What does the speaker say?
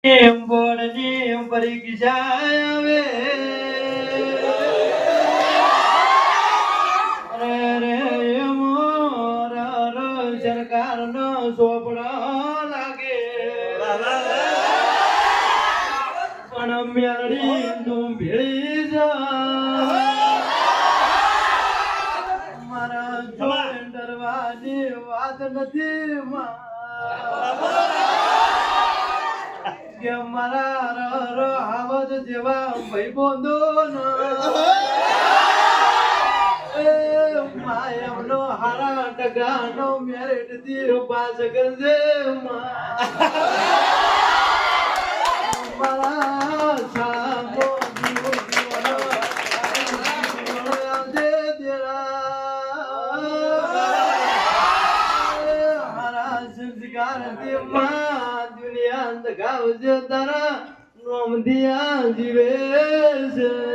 બોર્ડની પરીક્ષા આવે રે મોરા સરકારનો સોપડો લાગે પણ મેળડી તું ભેળી જા મારા જોઈ ડરવાની વાત નથી કે મારા આવત જેવા ભાઈબંધો માયમનો હારા ટકાનો મેરિટ થી પાસ કરજે મારા સામો દુનિયા ગાવ તારા નોમ દિયા જીવે છે